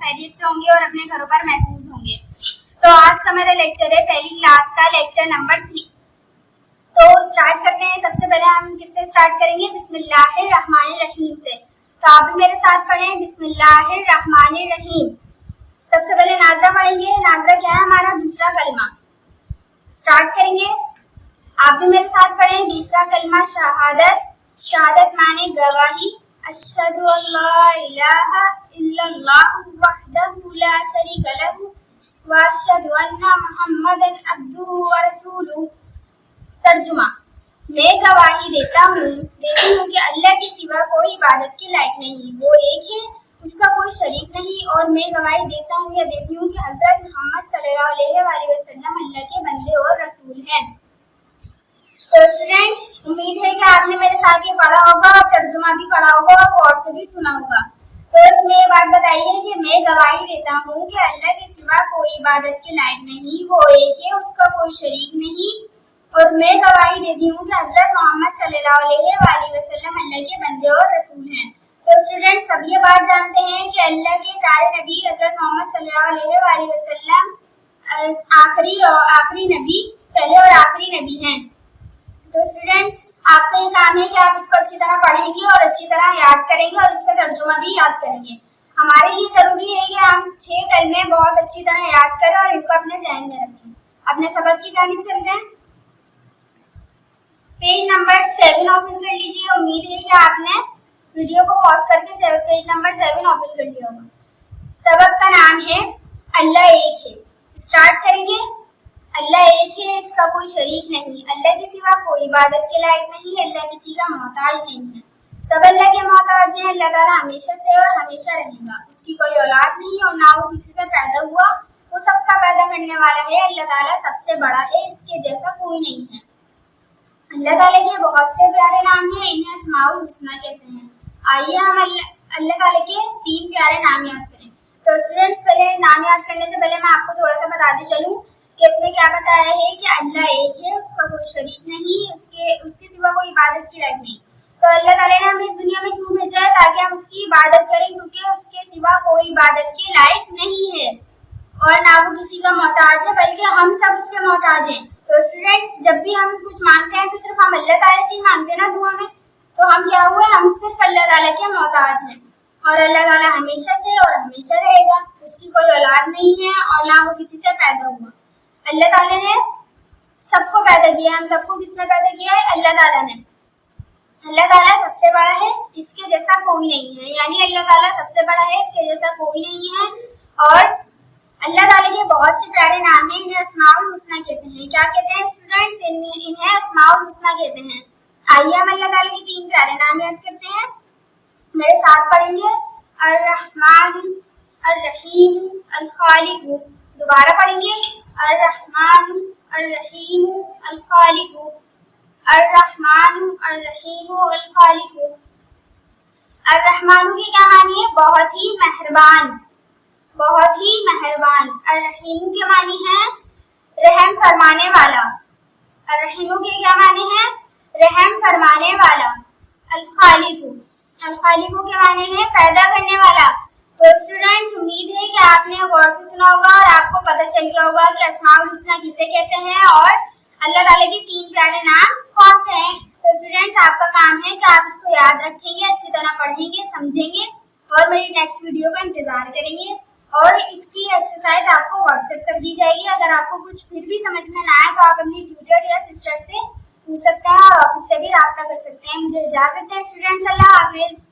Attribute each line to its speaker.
Speaker 1: खैरियत से होंगे और अपने घरों पर महफूज होंगे। तो आज का मेरा लेक्चर है पहली क्लास का लेक्चर नंबर 3। तो स्टार्ट करते हैं। सबसे पहले हम किससे स्टार्ट करेंगे? बिस्मिल्लाहिर्रहमानिर्रहीम से। तो आप भी मेरे साथ पढ़ें बिस्मिल्लाहिर्रहमानिर्रहीम। सबसे पहले नाजरा पढ़ेंगे। नाजरा क्या है? हमारा दूसरा कलमा। स्टार्ट करेंगे। आप भी मेरे साथ पढ़ें। दूसरा कलमा शहादत। शहादत माने गवाही। अशहदु अल्ला इलाहा इल्लल्लाहु वहदहु ला शरीका लहु व अशहदु अन्ना मुहम्मदन अब्दुहु व रसूलुहु। तर्जुमा: मैं गवाही देती हूँ कि अल्लाह के सिवा कोई इबादत के लायक नहीं, वो एक है, उसका कोई शरीक नहीं, और मैं गवाही देता हूँ या देती हूँ कि हजरत मोहम्मद सल्लल्लाहु अलैहि वसल्लम अल्लाह के बंदे और रसूल हैं। तो स्टूडेंट, उम्मीद है कि आपने मेरे साथ ये पढ़ा होगा और तर्जुमा भी पढ़ा होगा और गौर से भी सुना होगा। तो इसमें ये बात बताई है कि मैं गवाही देता हूँ कि अल्लाह के सिवा कोई इबादत के लायक नहीं, वो एक है, उसका कोई शरीक नहीं, और मैं गवाही देती हूँ कि हजरत मोहम्मद सल्लल्लाहु अलैहि वसल्लम अल्लाह के बंदे और रसूल हैं। तो स्टूडेंट, सब ये बात जानते हैं कि अल्लाह के प्यारे नबी हजरत मोहम्मद सल्लल्लाहु अलैहि वसल्लम आखिरी नबी, पहले और आखिरी नबी हैं। तो स्टूडेंट्स, आपका ये काम है कि आप इसको अच्छी तरह पढ़ेंगे और अच्छी तरह याद करेंगे और इसका तर्जुमा भी याद करेंगे। हमारे लिए जरूरी है कि हम 6 कलमे बहुत अच्छी तरह याद करें और इनको अपने ज़हन में रखें। अपने सबक की जानिब चलते हैं। पेज नंबर 7 ओपन कर लीजिए। उम्मीद है कि आपने वीडियो को पॉज करके पेज नंबर 7 ओपन कर लिया होगा। सबक का नाम है अल्लाह एक है। स्टार्ट करेंगे। अल्लाह एक है, इसका कोई शरीक नहीं, अल्लाह के सिवा कोई इबादत के लायक नहीं, अल्लाह किसी का मोहताज नहीं है, सब अल्लाह के मोहताज हैं। अल्लाह ताला हमेशा से और हमेशा रहेगा, उसकी कोई औलाद नहीं और ना वो किसी से पैदा हुआ, वो सबका पैदा करने वाला है। अल्लाह ताला सबसे बड़ा है, इसके जैसा कोई नहीं है। अल्लाह ताला के बहुत से प्यारे नाम हैं, इन्हें अस्माउल हुस्ना कहते हैं। आइए हम अल्लाह ताला के 3 प्यारे नाम याद करें। तो स्टूडेंट्स, पहले नाम याद करने से पहले मैं आपको थोड़ा सा बताते चलूँ कि इसमें क्या बताया है कि अल्लाह एक है, उसका कोई शरीक नहीं, उसके सिवा कोई इबादत की लायक नहीं। तो अल्लाह ताला ने हमें इस दुनिया में क्यों भेजा है? ताकि हम उसकी इबादत करें, क्योंकि उसके सिवा कोई इबादत के लायक नहीं है और ना वो किसी का मोहताज है, बल्कि हम सब उसके मोहताज हैं। तो स्टूडेंट्स, जब भी हम कुछ मांगते हैं तो सिर्फ हम अल्लाह ताला से ही मांगते हैं ना दुआ में। तो हम क्या हुए? हम सिर्फ अल्लाह ताला के मोहताज हैं और अल्लाह ताला हमेशा से और हमेशा रहेगा, उसकी कोई औलाद नहीं है और ना वो किसी से पैदा हुआ। अल्लाह ताला ने सबको पैदा किया है। हम सबको किसने पैदा किया है? अल्लाह ताला ने। अल्लाह ताला सबसे बड़ा है, इसके जैसा कोई नहीं है, यानी अल्लाह ताला सबसे बड़ा है, इसके जैसा कोई नहीं है। और अल्लाह ताला के बहुत से प्यारे नाम हैं, इन्हें अस्माउल हुस्ना कहते हैं। क्या कहते हैं स्टूडेंट्स? इन्हें अस्माउल हुस्ना कहते हैं। आइए हम अल्लाह ताला के 3 प्यारे नाम याद करते हैं। मेरे साथ पढ़ेंगे। अर्रहमान, अर्रहीम, अल खालिक। दोबारा पढ़ेंगे। अर्रहमान, अर्रहीम, अल खालिक। अर्रहमान, अर्रहीम, अल खालिक। अर्रहमान की क्या मानी है? बहुत ही मेहरबान, बहुत ही मेहरबान। अर्रहीम के मानी है रहम फरमाने वाला। अर्रहीम के क्या माने हैं? रहम फरमाने वाला। अल खालिक, अल खालिक के माने हैं पैदा करने वाला। तो स्टूडेंट्स, उम्मीद है कि आपने गौर से सुना होगा और आपको पता चल गया होगा कि अस्माउल हुस्ना किसे कहते हैं और अल्लाह ताला के 3 प्यारे नाम कौन से हैं। तो स्टूडेंट्स, आपका काम है कि आप इसको याद रखेंगे, अच्छी तरह पढ़ेंगे, समझेंगे और मेरी नेक्स्ट वीडियो का इंतजार करेंगे और इसकी एक्सरसाइज आपको व्हाट्सएप कर दी जाएगी। अगर आपको कुछ फिर भी समझ में ना आए तो आप अपनी ट्यूटर या सिस्टर से पूछ सकते हैं और ऑफिस से भी रब्ता कर सकते हैं। मुझे इजाजत है स्टूडेंट्स, अल्लाह हाफिज।